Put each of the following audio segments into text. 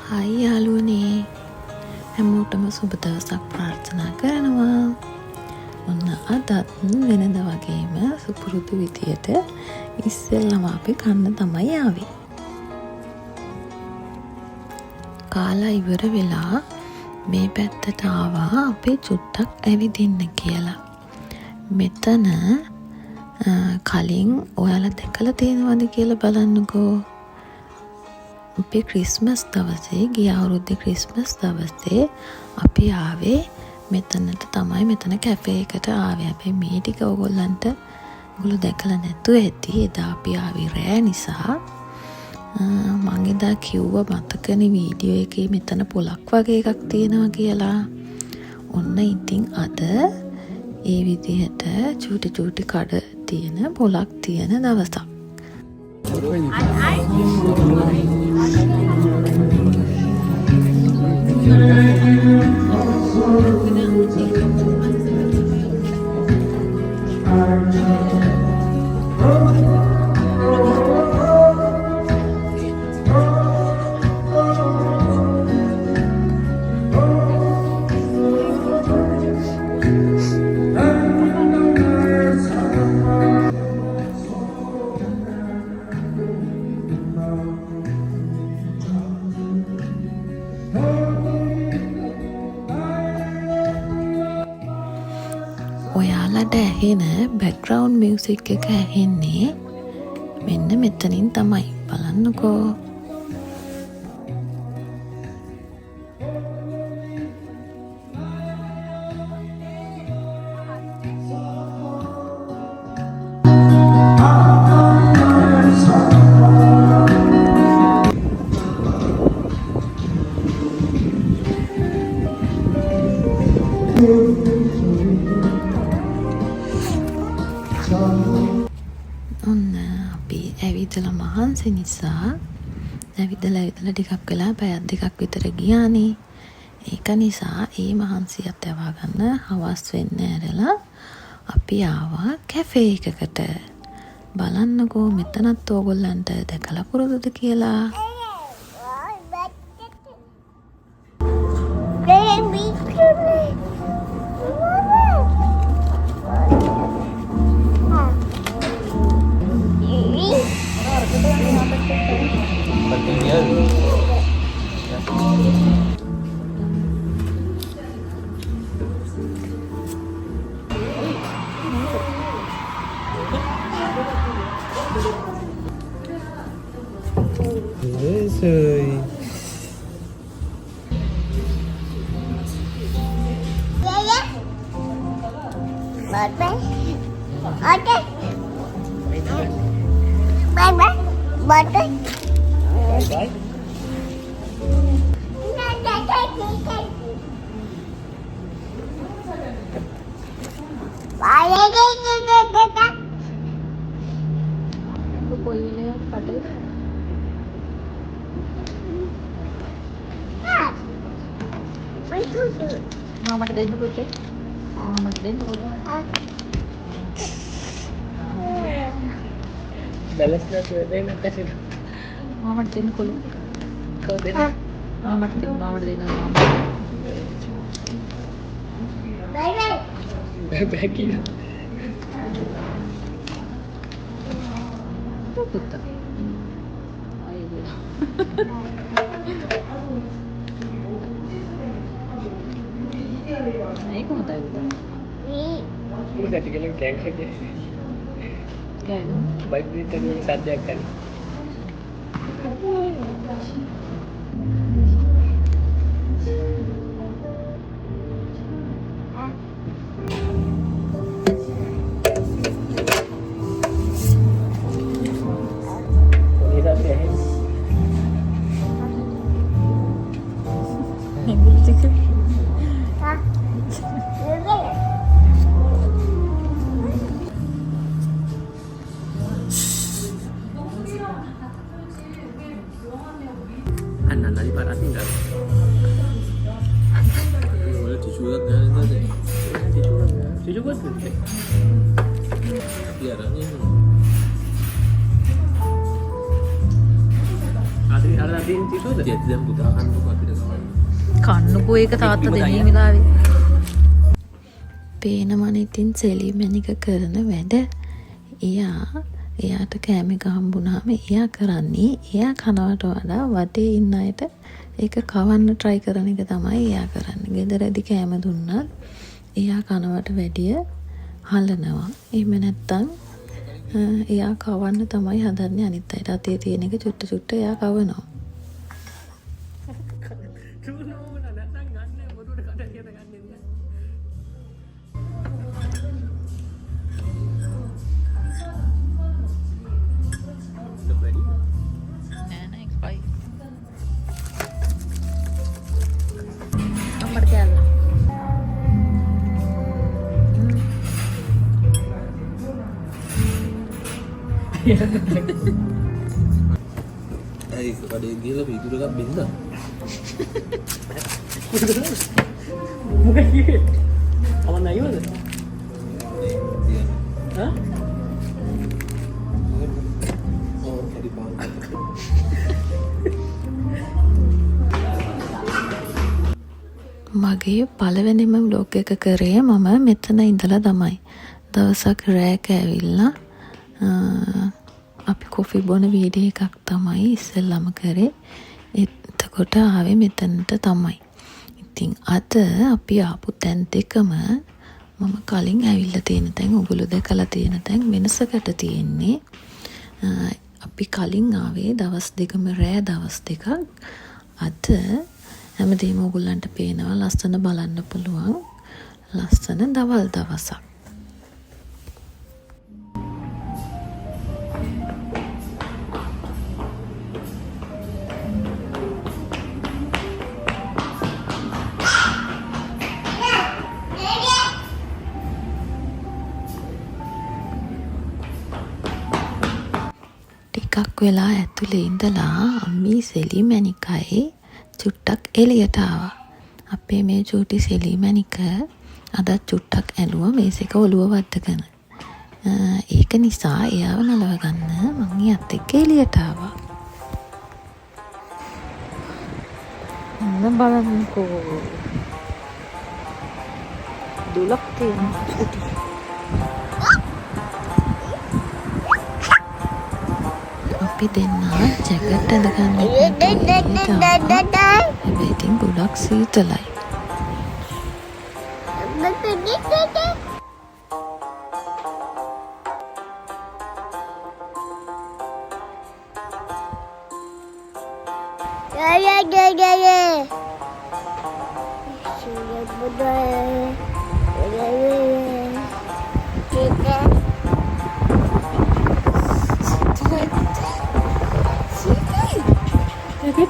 හයි යාළුවනේ හැමෝටම සුබ දවසක් ප්‍රාර්ථනා කරනවා. ඔන්න අදත් වෙනද වගේම සුපුරුදු විදියට ඉස්සෙල්ලම අපි කන්න තමයි ආවේ. කාලා ඉවර වෙලා මේ පැත්තට ආවා අපි චුට්ටක් ඇවිදින්න කියලා. මෙතන කලින් ඔයාලා දැකලා තියෙනවද කියලා බලන්නකෝ. අපි ක්‍රිස්මස් දවසේ ගිය අවුරුද්දේ ක්‍රිස්මස් දවසේ අපි ආවේ මෙතනට තමයි. මෙතන කැෆේ එකට ආවේ. හැබැයි මේ ටික ඔයගොල්ලෝ දැකලා නැතුව ඇති. එදා අපි ආවේ රෑ නිසා. මං එදා කිව්වා මතකනේ වීඩියෝ එකේ මෙතන පොලක් වගේ එකක් තියෙනවා කියලා. ඔන්න ඉතින් අද ඒ විදිහට චූටි චූටි කඩ තියෙන පොලක් තියෙන දවසක්. ඔයාලට ඇහෙන බෑග්ග්‍රවුන්ඩ් මියුසික් එක ඇහෙන්නේ මෙන්න මෙතනින් තමයි. බලන්නකෝ. ඔන්න අපි ඇවිදලා මහන්සි නිසා ඇවිදලා ටිකක් වෙලා පැයක් දෙකක් විතර ගියානේ. ඒක නිසා ඒ මහන්සියත් යවා ගන්න හවස් වෙන්න ඇරලා අපි ආවා කැෆේ එකකට. බලන්නකෝ මෙතනත් ඕගොල්ලන්ට දැකලා පුරුදුද කියලා. Mama dein putte. Mama dein putte. Balance na to dein kasi. Mama dein kulu. Ko dein. Mama dein. Bye bye. Bye bye kilo. Puta. Ay Dios. नहीं कौन होता है वो जाती के लोग गैंग है क्या है बाइक भी तो नहीं साथ जाकर Tadi parah tinggal. Boleh dijual kan tadi? Dijual kan? Biarannya. අහලා තියෙන ටිෂුද? ඒත් දැන් පුතා කන්නකො අපිට ගවන්න. කන්නකෝ ඒක තාත්තා දෙන්නේ වෙලාවේ. පේනවනේ ඉතින් සෙලිමැනික කරන වැඩ. එයාට කෑම එක හම්බුනහම එයා කරන්නේ එයා කනවට වඩා වටේ ඉන්න අයට ඒක කවන්න try කරන එක තමයි එයා කරන්නේ. ගෙදරදී කෑම දුන්නත් එයා කනවට වැඩිය හලනවා. එහෙම නැත්තම් එයා කවන්න තමයි හදන්නේ අනිත් අයට. අතේ තියෙන එක චුට්ට එයා කවනවා. ඇයි කඩේ ගිහලා පිටුර එකක් බින්දා? මොකද කියේ? අවන්න අයිවද? හා? ඕ කඩි පාන්. මගේ පළවෙනිම ව්ලොග් එක කරේ මම මෙතන ඉඳලා තමයි. දවසක් රෑක ඇවිල්ලා අපි කොෆි බොන වීඩියෝ එකක් තමයි ඉස්සෙල්ලම කරේ. එතකොට ආවේ මෙතනට තමයි. ඉතින් අද අපි ආපු තැන් දෙකම මම කලින් ඇවිල්ලා තියෙන තැන් ඔගොල්ලෝ දැකලා තියෙන තැන් වෙනසකට තියෙන්නේ. අපි කලින් ආවේ දවස් දෙකම රෑ දවස් දෙකක්. අද හැමදේම ඔයගොල්ලන්ට පේනවා ලස්සන බලන්න පුළුවන් ලස්සන දවල් දවසක්. ටිකක් වෙලා ඇතුලේ ඉඳලා අම්මී සෙලිමැනිකයි චුට්ටක් එළියට ආවා. අපේ මේ චූටි සෙලිමැනික අද චුට්ටක් ඇලුවා මේස් එක ඔළුව වද්දගෙන. ඒක නිසා එයාව නලව ගන්න මං එයාත් එක්ක එළියට ආවා. බලන්නකෝ. දුලක් තියෙන චූටි. අපි දෙන්න ජැකට් ඇඳගන්න හැබැයි ඉතින් ගොඩක් සීතලයි.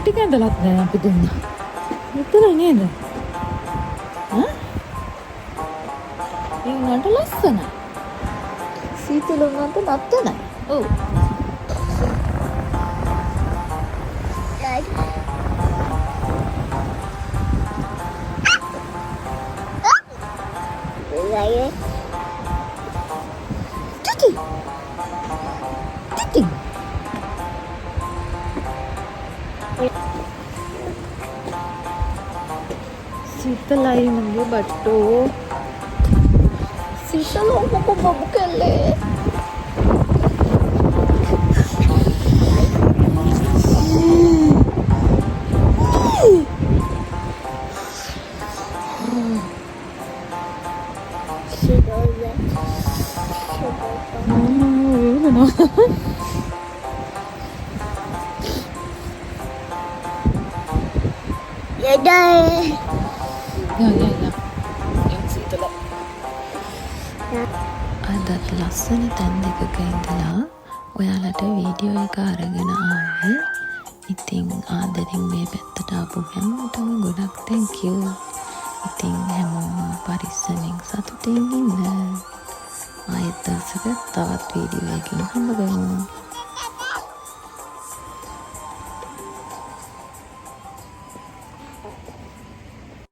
ටික ඇඳලත් නෑ අපි දුන්නා. මෙතන නේද? ඒ උන්ට ලස්සනයි. සීතල උන්ට නැත්තනයි. ඔව්. සීතලයි මගේ බට්ටෝ. සීතල මොකෝ බබු කල්ලේ. අදත් ලස්සන තැන් දෙකක ඉඳලා ඔයාලට වීඩියෝ එක අරගෙන ආවේ. ඉතින් ආදරෙන් මේ පැත්තට ආපු හැමෝටම ගොඩක් thank you. ඉතින් හැමෝම පරිස්සමෙන් සතුටින් ඉන්න. ආයෙත් දවසක තවත් වීඩියෝ එකකින් හම්බ වෙමු.